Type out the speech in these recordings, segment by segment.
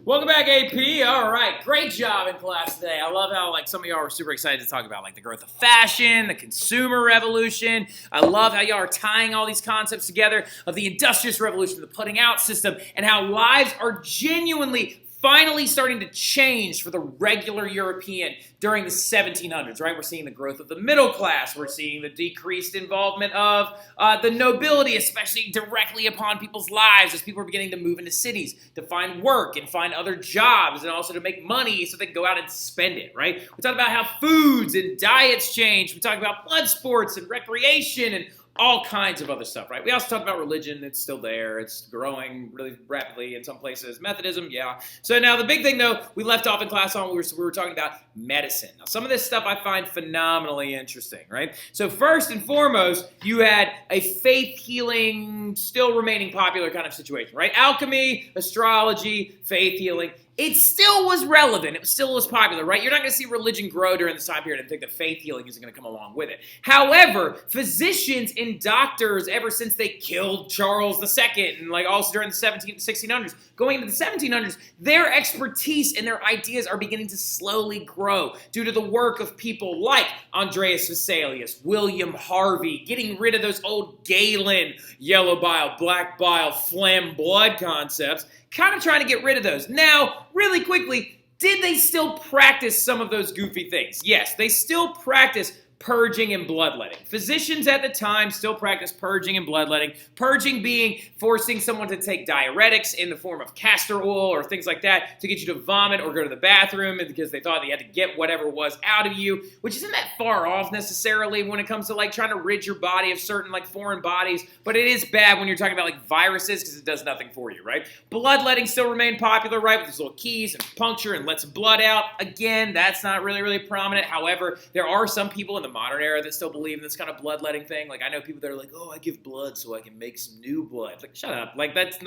Welcome back, AP. All right, great job in class today. I love how some of y'all are super excited to talk about the growth of fashion, the consumer revolution. I love how y'all are tying all these concepts together of the industrious revolution, the putting out system, and how lives are genuinely finally starting to change for the regular European during the 1700s, right? We're seeing the growth of the middle class. We're seeing the decreased involvement of the nobility, especially directly upon people's lives as people are beginning to move into cities to find work and find other jobs and also to make money so they can go out and spend it, right? We talk about how foods and diets change. We talk about blood sports and recreation and all kinds of other stuff, right? We also talk about religion. It's still there. It's growing really rapidly in some places. Methodism, yeah. So now the big thing, though, we left off in class on, we were talking about medicine. Now, some of this stuff I find phenomenally interesting, right? So first and foremost, you had a faith healing, still remaining popular kind of situation, right? Alchemy, astrology, faith healing. It still was relevant. It still was popular, right? You're not going to see religion grow during this time period and think that faith healing isn't going to come along with it. However, physicians and doctors, ever since they killed Charles II and also during the 1600s, going into the 1700s, their expertise and their ideas are beginning to slowly grow due to the work of people like Andreas Vesalius, William Harvey, getting rid of those old Galen, yellow bile, black bile, phlegm, blood concepts, kind of trying to get rid of those. Now, really quickly, did they still practice some of those goofy things? Yes, they still practice purging and bloodletting. Physicians at the time still practice purging and bloodletting. Purging being forcing someone to take diuretics in the form of castor oil or things like that to get you to vomit or go to the bathroom because they thought they had to get whatever was out of you, which isn't that far off necessarily when it comes to trying to rid your body of certain foreign bodies, but it is bad when you're talking about viruses because it does nothing for you, right? Bloodletting still remained popular, right, with these little keys and puncture and lets blood out. Again, that's not really prominent. However, there are some people in the modern era that still believe in this kind of bloodletting thing. I know people that are oh, I give blood so I can make some new blood. Shut up. That's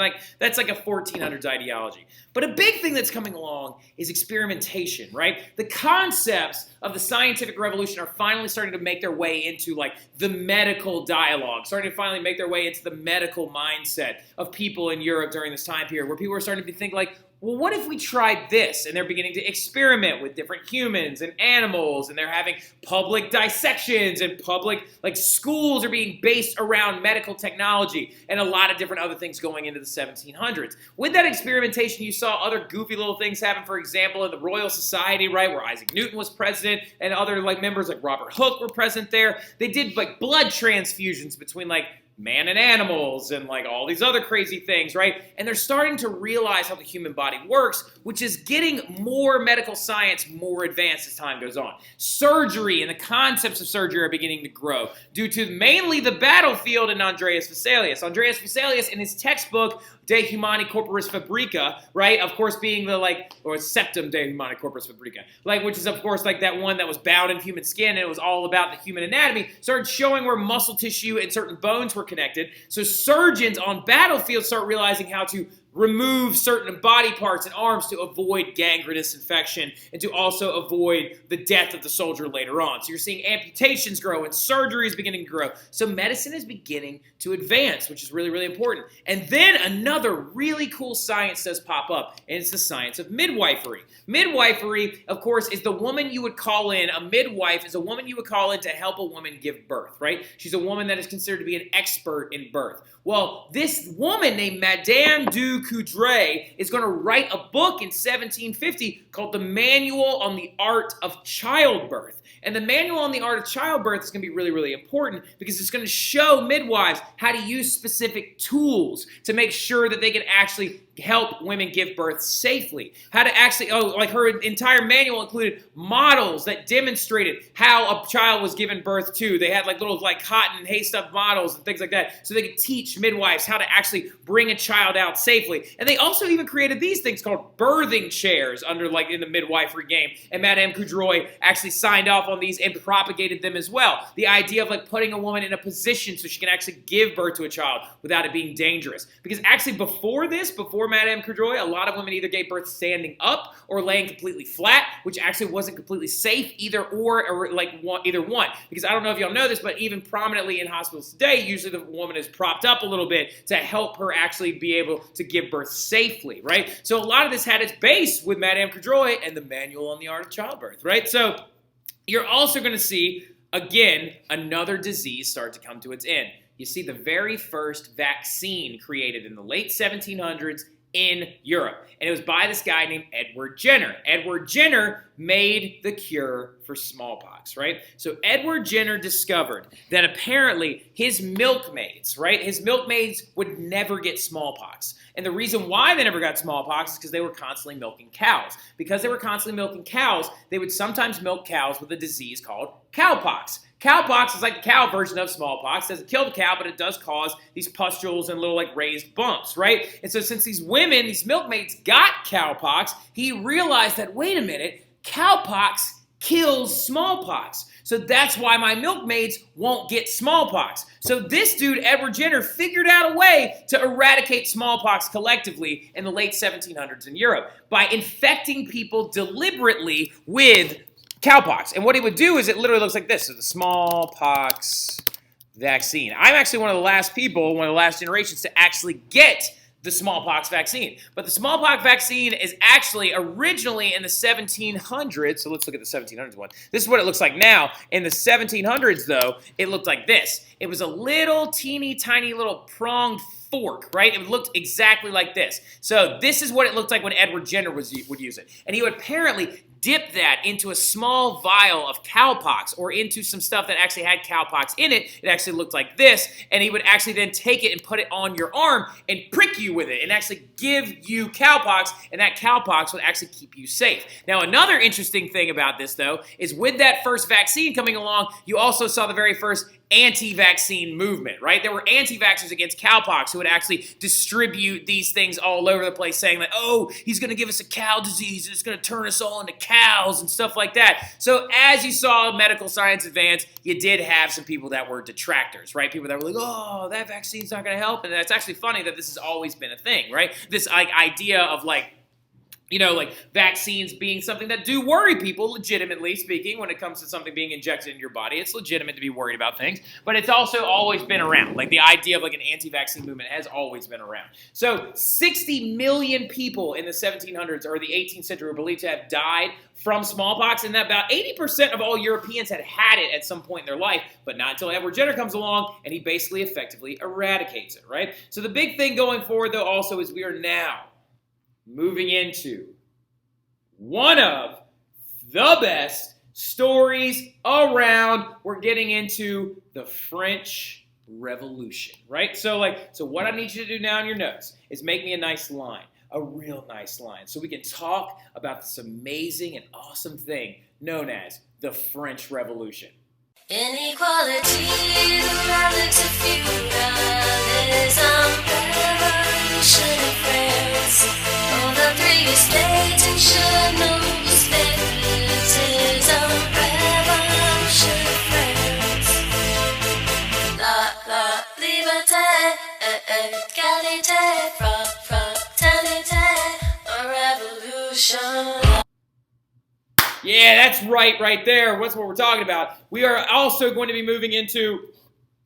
a 1400s ideology. But a big thing that's coming along is experimentation, right? The concepts of the scientific revolution are finally starting to make their way into the medical dialogue, starting to finally make their way into the medical mindset of people in Europe during this time period, where people are starting to think well, what if we tried this? And they're beginning to experiment with different humans and animals, and they're having public dissections, and public, schools are being based around medical technology, and a lot of different other things going into the 1700s. With that experimentation, you saw other goofy little things happen, for example, in the Royal Society, right, where Isaac Newton was president, and other, members like Robert Hooke were present there. They did, blood transfusions between, man and animals and all these other crazy things, right? And they're starting to realize how the human body works, which is getting more medical science more advanced as time goes on. Surgery and the concepts of surgery are beginning to grow due to mainly the battlefield and Andreas Vesalius. Andreas Vesalius in his textbook, De Humani Corporis Fabrica, right? Of course being the or Septum De Humani Corporis Fabrica, which is of course that one that was bound in human skin and it was all about the human anatomy, started showing where muscle tissue and certain bones were connected. So surgeons on battlefields start realizing how to remove certain body parts and arms to avoid gangrenous infection and to also avoid the death of the soldier later on. So you're seeing amputations grow and surgery is beginning to grow. So medicine is beginning to advance, which is really important. And then another really cool science does pop up, and it's the science of midwifery. Midwifery, of course, is the woman you would call in. A midwife is a woman you would call in to help a woman give birth, right? She's a woman that is considered to be an expert in birth. Well, this woman named Madame du Coudray is going to write a book in 1750 called The Manual on the Art of Childbirth. And the Manual on the Art of Childbirth is going to be really important because it's going to show midwives how to use specific tools to make sure that they can actually help women give birth safely. How to actually, her entire manual included models that demonstrated how a child was given birth to. They had little cotton and hay stuff models and things like that so they could teach midwives how to actually bring a child out safely. And they also even created these things called birthing chairs under in the midwifery game. And Madame Coudray actually signed off on these and propagated them as well. The idea of putting a woman in a position so she can actually give birth to a child without it being dangerous. Because actually before Madame Coudray, a lot of women either gave birth standing up or laying completely flat, which actually wasn't completely safe either either one. Because I don't know if y'all know this, but even prominently in hospitals today, usually the woman is propped up a little bit to help her actually be able to give give birth safely, right? So a lot of this had its base with Madame Cadroy and the Manual on the Art of Childbirth, right? So you're also going to see, again, another disease start to come to its end. You see the very first vaccine created in the late 1700s in Europe. And it was by this guy named Edward Jenner. Edward Jenner made the cure for smallpox, right? So Edward Jenner discovered that apparently his milkmaids, right? His milkmaids would never get smallpox. And the reason why they never got smallpox is because they were constantly milking cows. Because they were constantly milking cows, they would sometimes milk cows with a disease called cowpox. Cowpox is like the cow version of smallpox. It doesn't kill the cow, but it does cause these pustules and little like raised bumps, right? And so since these women, these milkmaids got cowpox, he realized that, wait a minute, cowpox kills smallpox. So that's why my milkmaids won't get smallpox. So this dude, Edward Jenner, figured out a way to eradicate smallpox collectively in the late 1700s in Europe by infecting people deliberately with cowpox. And what he would do is it literally looks like this. So the smallpox vaccine. I'm actually one of the last people, one of the last generations to actually get the smallpox vaccine. But the smallpox vaccine is actually originally in the 1700s. So let's look at the 1700s one. This is what it looks like now. In the 1700s, though, it looked like this. It was a little teeny tiny little pronged fork, right? It looked exactly like this. So this is what it looked like when Edward Jenner would use it. And he would apparently dip that into a small vial of cowpox or into some stuff that actually had cowpox in it. It actually looked like this, and he would actually then take it and put it on your arm and prick you with it and actually give you cowpox, and that cowpox would actually keep you safe. Now, another interesting thing about this, though, is with that first vaccine coming along, you also saw the very first anti-vaccine movement, right? There were anti-vaxxers against cowpox who would actually distribute these things all over the place saying like, oh, he's going to give us a cow disease and it's going to turn us all into cows and stuff like that. So as you saw medical science advance, you did have some people that were detractors, right? People that were like, oh, that vaccine's not going to help. And that's actually funny that this has always been a thing, right? This like idea of like, you know, like vaccines being something that do worry people, legitimately speaking, when it comes to something being injected in your body. It's legitimate to be worried about things, but it's also always been around. Like the idea of like an anti-vaccine movement has always been around. So 60 million people in the 1700s or the 18th century were believed to have died from smallpox, and that about 80% of all Europeans had had it at some point in their life, but not until Edward Jenner comes along and he basically effectively eradicates it, right? So the big thing going forward, though, also is we are now moving into one of the best stories around. We're getting into the French Revolution, right? So what I need you to do now in your notes is make me a nice line, a real nice line, so we can talk about this amazing and awesome thing known as the French Revolution. Inequality, relative feudalism, revolution in France. All the three states should know favoritism, revolution in France. La liberté, égalité, fraternité, a revolution. Yeah, that's right there. That's what we're talking about. We are also going to be moving into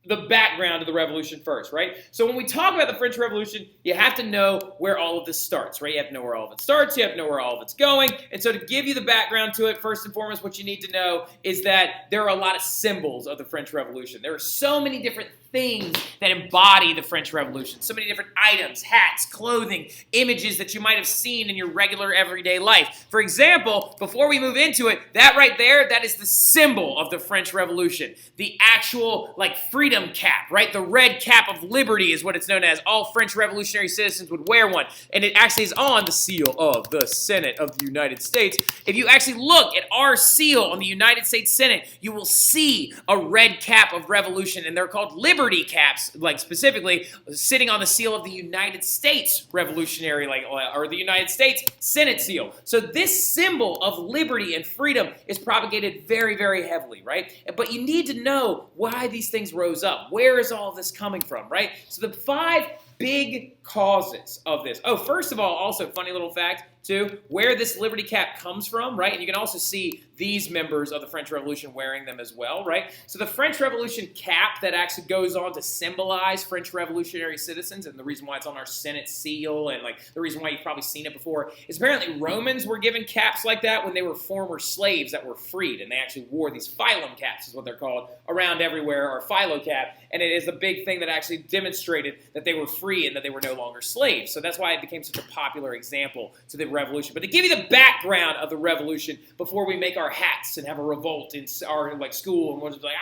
the background of the revolution first, right? So when we talk about the French Revolution, you have to know where all of this starts, right? You have to know where all of it starts. You have to know where all of it's going. And so to give you the background to it, first and foremost, what you need to know is that there are a lot of symbols of the French Revolution. There are so many different things that embody the French Revolution. So many different items, hats, clothing, images that you might have seen in your regular everyday life. For example, before we move into it, that right there, that is the symbol of the French Revolution. The actual, like, freedom cap, right? The red cap of liberty is what it's known as. All French revolutionary citizens would wear one. And it actually is on the seal of the Senate of the United States. If you actually look at our seal on the United States Senate, you will see a red cap of revolution, and they're called liberty caps, like specifically sitting on the seal of the United States Revolutionary, or the United States Senate seal. So this symbol of liberty and freedom is propagated very, very heavily, right? But you need to know why these things rose up. Where is all this coming from, right? So the 5 big causes of this. Oh, first of all, also funny little fact, to where this liberty cap comes from, right? And you can also see these members of the French Revolution wearing them as well, right? So the French Revolution cap that actually goes on to symbolize French revolutionary citizens, and the reason why it's on our Senate seal, and like the reason why you've probably seen it before, is apparently Romans were given caps like that when they were former slaves that were freed, and they actually wore these phylum caps, is what they're called, around everywhere, or philo cap, and it is a big thing that actually demonstrated that they were free and that they were no longer slaves. So that's why it became such a popular example to the revolution. But to give you the background of the revolution before we make our hats and have a revolt in our like school and we're just like,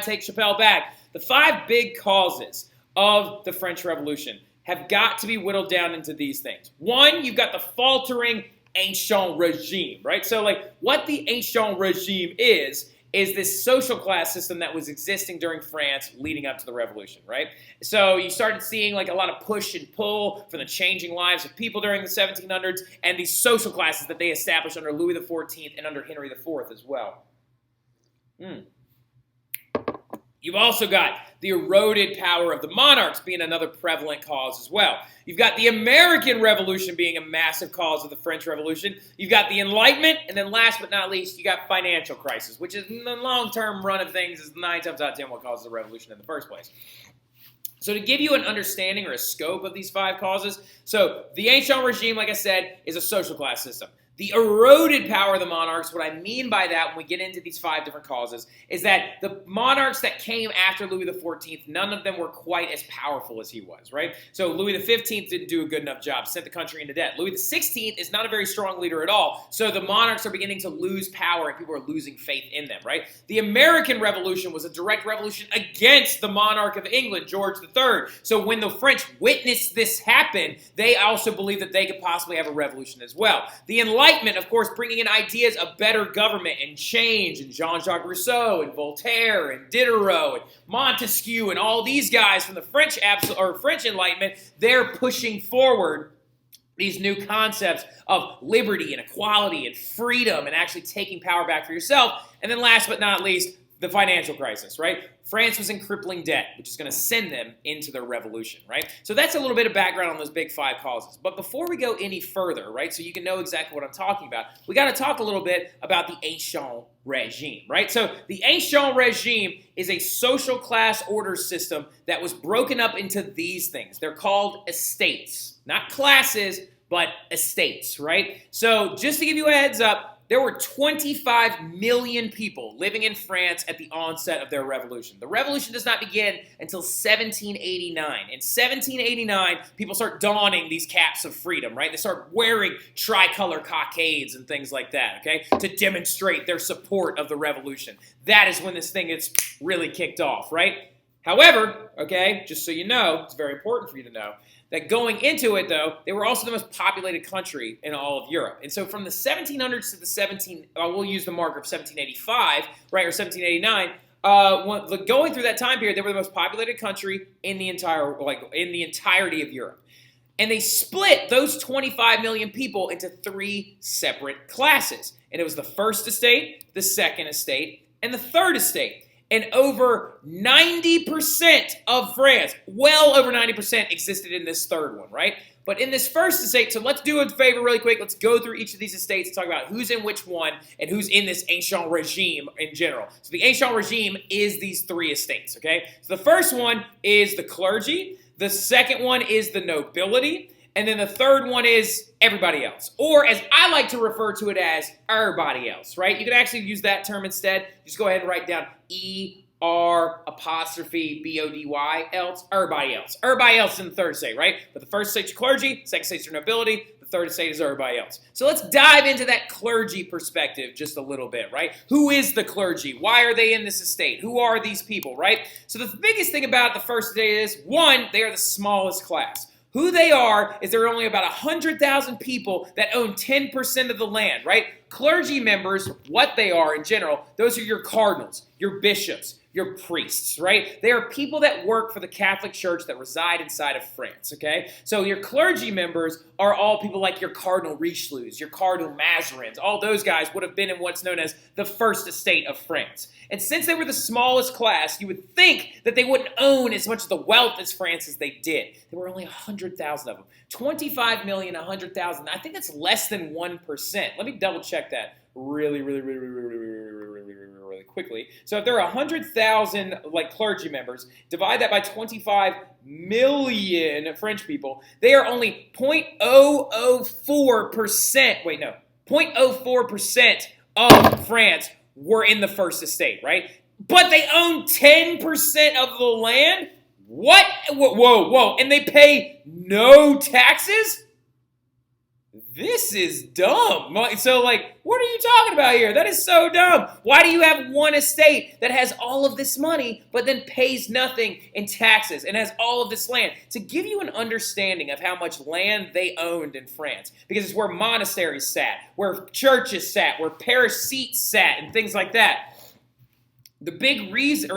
take Chappelle back. The 5 big causes of the French Revolution have got to be whittled down into these things. 1, you've got the faltering Ancien Regime, right? So like what the Ancien Regime is this social class system that was existing during France leading up to the revolution, right? So you started seeing like a lot of push and pull for the changing lives of people during the 1700s and these social classes that they established under Louis XIV and under Henry IV as well. You've also got the eroded power of the monarchs being another prevalent cause as well. You've got the American Revolution being a massive cause of the French Revolution. You've got the Enlightenment, and then last but not least, you got financial crisis, which is in the long-term run of things is 9 times out of 10 what causes the revolution in the first place. So to give you an understanding or a scope of these 5 causes, so the Ancien Regime, like I said, is a social class system. The eroded power of the monarchs, what I mean by that when we get into these 5 different causes, is that the monarchs that came after Louis XIV, none of them were quite as powerful as he was, right? So Louis XV didn't do a good enough job, sent the country into debt. Louis XVI is not a very strong leader at all, so the monarchs are beginning to lose power and people are losing faith in them, right? The American Revolution was a direct revolution against the monarch of England, George III. So when the French witnessed this happen, they also believed that they could possibly have a revolution as well. The Enlightenment, of course, bringing in ideas of better government and change, and Jean-Jacques Rousseau and Voltaire and Diderot and Montesquieu and all these guys from the French Enlightenment, they're pushing forward these new concepts of liberty and equality and freedom and actually taking power back for yourself. And then last but not least, the financial crisis, right? France was in crippling debt, which is going to send them into their revolution, right? So that's a little bit of background on those big 5 causes. But before we go any further, right, so you can know exactly what I'm talking about, we got to talk a little bit about the Ancien Regime, right? So the Ancien Regime is a social class order system that was broken up into these things. They're called estates, not classes, but estates, right? So just to give you a heads up, there were 25 million people living in France at the onset of their revolution. The revolution does not begin until 1789. In 1789, people start donning these caps of freedom, right? They start wearing tricolor cockades and things like that, okay, to demonstrate their support of the revolution. That is when this thing gets really kicked off, right? However, okay, just so you know, it's very important for you to know, that going into it, though, they were also the most populated country in all of Europe. And so from the 1700s to the we'll use the marker of 1785, right, or 1789, going through that time period, they were the most populated country in the entirety of Europe. And they split those 25 million people into 3 separate classes. And it was the first estate, the second estate, and the third estate. And over 90% of France, well over 90% existed in this third one, right? But in this first estate, so let's do a favor really quick. Let's go through each of these estates and talk about who's in which one and who's in this Ancien Regime in general. So the Ancien Regime is these 3 estates, okay? So the first one is the clergy. The second one is the nobility. And then the third one is everybody else. Or as I like to refer to it as everybody else, right? You could actually use that term instead. Just go ahead and write down E-R-B-O-D-Y else, everybody else. Everybody else in the third estate, right? But the first estate's clergy, second estate's nobility, the third estate is everybody else. So let's dive into that clergy perspective just a little bit, right? Who is the clergy? Why are they in this estate? Who are these people, right? So the biggest thing about the first estate is, 1, they are the smallest class. Who they are is there are only about 100,000 people that own 10% of the land, right? Clergy members, what they are in general, those are your cardinals, your bishops, your priests, right? They are people that work for the Catholic Church that reside inside of France, okay? So your clergy members are all people like your Cardinal Richelieus, your Cardinal Mazarins. All those guys would have been in what's known as the First Estate of France. And since they were the smallest class, you would think that they wouldn't own as much of the wealth as France as they did. There were only 100,000 of them. 25 million, 100,000. I think that's less than 1%. Let me double check that really quickly. So if there are 100,000 like clergy members, divide that by 25 million French people, they are only 0.004%. Wait, no, 0.04% of France were in the First Estate, right? But they own 10% of the land? What? Whoa. And they pay no taxes? This is dumb. So, like, what are you talking about here? That is so dumb. Why do you have one estate that has all of this money but then pays nothing in taxes and has all of this land? To give you an understanding of how much land they owned in France, because it's where monasteries sat, where churches sat, where parish seats sat, and things like that. The big reason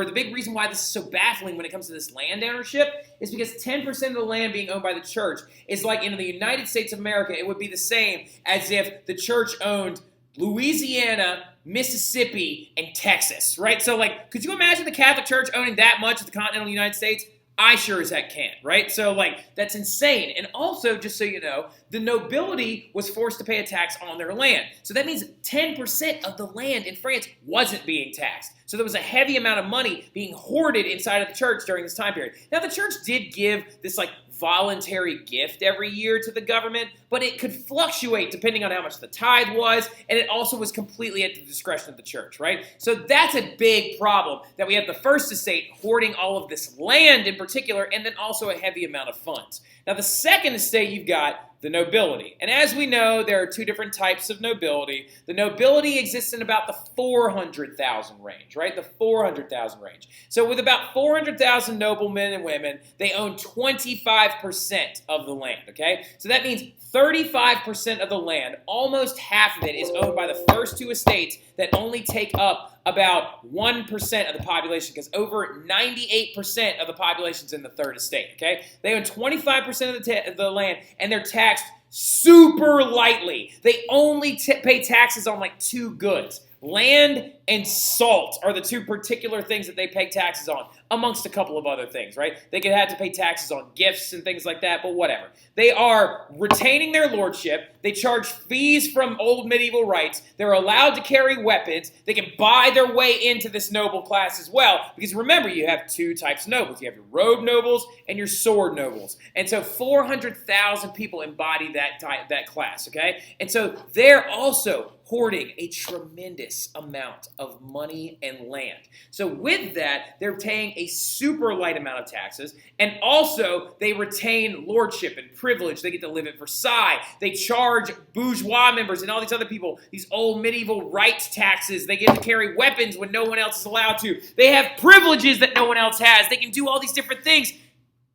why this is so baffling when it comes to this land ownership is because 10% of the land being owned by the church is like in the United States of America, it would be the same as if the church owned Louisiana, Mississippi, and Texas, right? So, like, could you imagine the Catholic Church owning that much of the continental United States? I sure as heck can't, right? So, like, that's insane. And also, just so you know, the nobility was forced to pay a tax on their land. So that means 10% of the land in France wasn't being taxed. So there was a heavy amount of money being hoarded inside of the church during this time period. Now, the church did give this, like, voluntary gift every year to the government, but it could fluctuate depending on how much the tithe was, and it also was completely at the discretion of the church, right? So that's a big problem, that we have the First Estate hoarding all of this land in particular, and then also a heavy amount of funds. Now, the Second Estate, you've got the nobility. And as we know, there are two different types of nobility. The nobility exists in about the 400,000 range, right? The 400,000 range. So with about 400,000 noblemen and women, they own 25% of the land, okay? So that means 35% of the land, almost half of it, is owned by the first two estates that only take up about 1% of the population, because over 98% of the population is in the Third Estate, okay? They own 25% of the land, and they're taxed super lightly. They only pay taxes on like two goods. Land and salt are the two particular things that they pay taxes on, amongst a couple of other things, right? They could have to pay taxes on gifts and things like that, but whatever. They are retaining their lordship. They charge fees from old medieval rights. They're allowed to carry weapons. They can buy their way into this noble class as well, because remember, you have two types of nobles. You have your robe nobles and your sword nobles. And so 400,000 people embody that class, okay? And so they're also hoarding a tremendous amount of money and land. So with that, they're paying a super light amount of taxes, and also they retain lordship and privilege. They get to live at Versailles. They charge bourgeois members and all these other people these old medieval rights taxes. They get to carry weapons when no one else is allowed to. They have privileges that no one else has. They can do all these different things,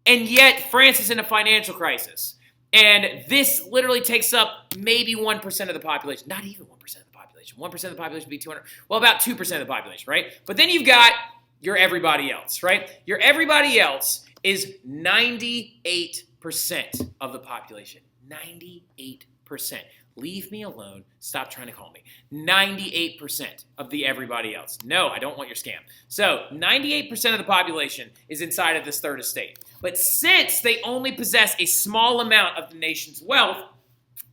and yet France is in a financial crisis. And this literally takes up maybe 1% of the population. Not even 1% of the population. 1% of the population would be 200. Well, about 2% of the population, right? But then you've got your everybody else, right? Your everybody else is 98% of the population. 98%. Leave me alone. Stop trying to call me. 98% of the everybody else. No, I don't want your scam. So 98% of the population is inside of this Third Estate. But since they only possess a small amount of the nation's wealth,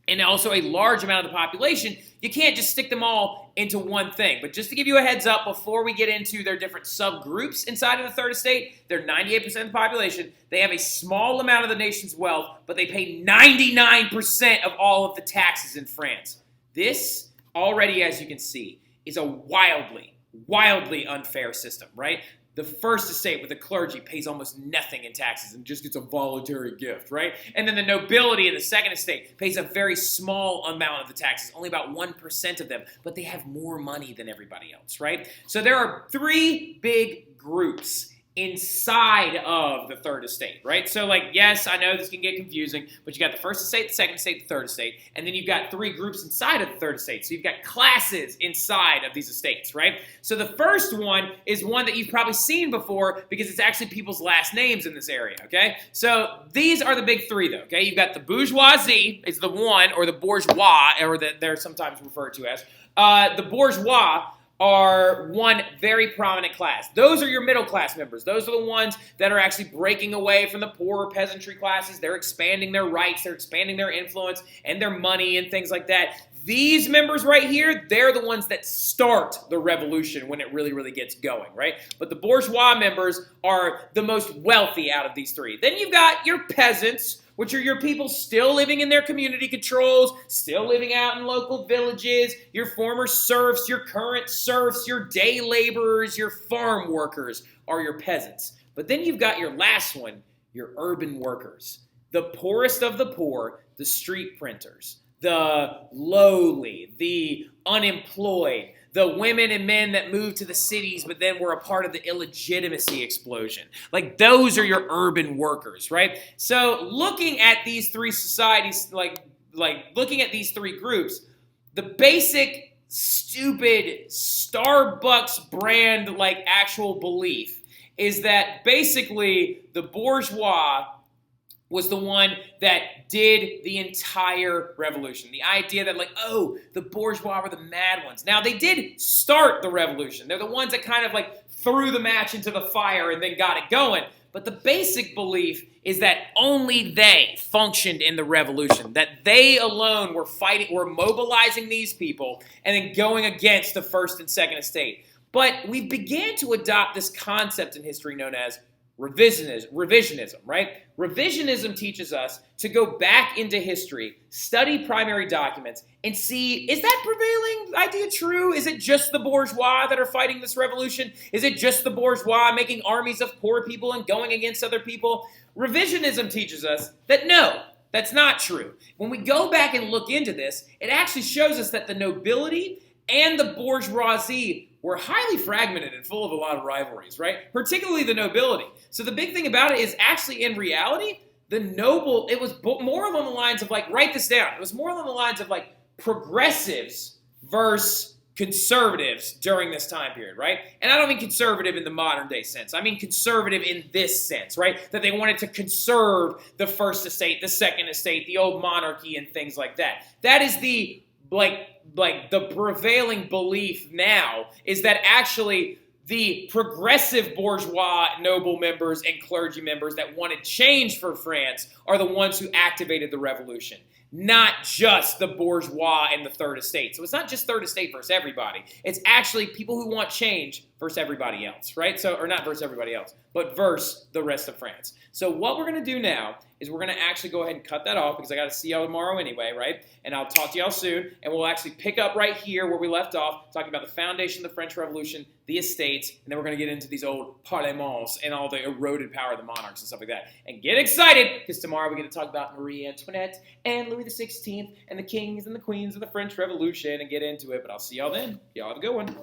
and also a large amount of the population, you can't just stick them all into one thing. But just to give you a heads up, before we get into their different subgroups inside of the Third Estate, they're 98% of the population. They have a small amount of the nation's wealth, but they pay 99% of all of the taxes in France. This, already as you can see, is a wildly unfair system, right? The First Estate with the clergy pays almost nothing in taxes and just gets a voluntary gift, right? And then the nobility in the Second Estate pays a very small amount of the taxes, only about 1% of them, but they have more money than everybody else, right? So there are three big groups inside of the third estate, right? So, like, yes, I know this can get confusing, but you got the first estate, the second estate, the third estate, and then you've got three groups inside of the third estate. So you've got classes inside of these estates, right? So the first one is one that you've probably seen before because it's actually people's last names in this area, okay? So these are the big three, though, okay? You've got the bourgeoisie is the one, or the bourgeois, or they're sometimes referred to as. The bourgeois are one very prominent class. Those are your middle class members. Those are the ones that are actually breaking away from the poorer peasantry classes. They're expanding their rights, they're expanding their influence and their money and things like that. These members right here, they're the ones that start the revolution when it really, really gets going, right? But the bourgeois members are the most wealthy out of these three. Then you've got your peasants, which are your people still living in their community controls, still living out in local villages, your former serfs, your current serfs, your day laborers, your farm workers are your peasants. But then you've got your last one, your urban workers, the poorest of the poor, the street printers, the lowly, the unemployed, the women and men that moved to the cities but then were a part of the illegitimacy explosion. Like, those are your urban workers, right? So looking at these three societies, like looking at these three groups, the basic, stupid, Starbucks brand, like, actual belief is that basically the bourgeois was the one that did the entire revolution. The idea that, like, oh, the bourgeois were the mad ones. Now, they did start the revolution. They're the ones that kind of, like, threw the match into the fire and then got it going. But the basic belief is that only they functioned in the revolution, that they alone were fighting, were mobilizing these people and then going against the first and second estate. But we began to adopt this concept in history known as revisionism, right? Revisionism teaches us to go back into history, study primary documents, and see, is that prevailing idea true? Is it just the bourgeois that are fighting this revolution? Is it just the bourgeois making armies of poor people and going against other people? Revisionism teaches us that no, that's not true. When we go back and look into this, it actually shows us that the nobility and the bourgeoisie were highly fragmented and full of a lot of rivalries, right? Particularly the nobility. So the big thing about it is actually, in reality, the noble, it was more along the lines of, like, write this down. It was more along the lines of, like, progressives versus conservatives during this time period, right? And I don't mean conservative in the modern day sense. I mean conservative in this sense, right? That they wanted to conserve the first estate, the second estate, the old monarchy, and things like that. That is the like the prevailing belief now, is that actually the progressive bourgeois noble members and clergy members that wanted change for France are the ones who activated the revolution, not just the bourgeois and the third estate. So it's not just third estate versus everybody. It's actually people who want change versus everybody else, right? So, or not versus everybody else, but versus the rest of France. So what we're going to do now is we're going to actually go ahead and cut that off because I got to see y'all tomorrow anyway, right? And I'll talk to y'all soon, and we'll actually pick up right here where we left off, talking about the foundation of the French Revolution, the estates, and then we're going to get into these old parlements and all the eroded power of the monarchs and stuff like that. And get excited, because tomorrow we're going to talk about Marie Antoinette and Louis XVI and the kings and the queens of the French Revolution and get into it. But I'll see y'all then. Y'all have a good one.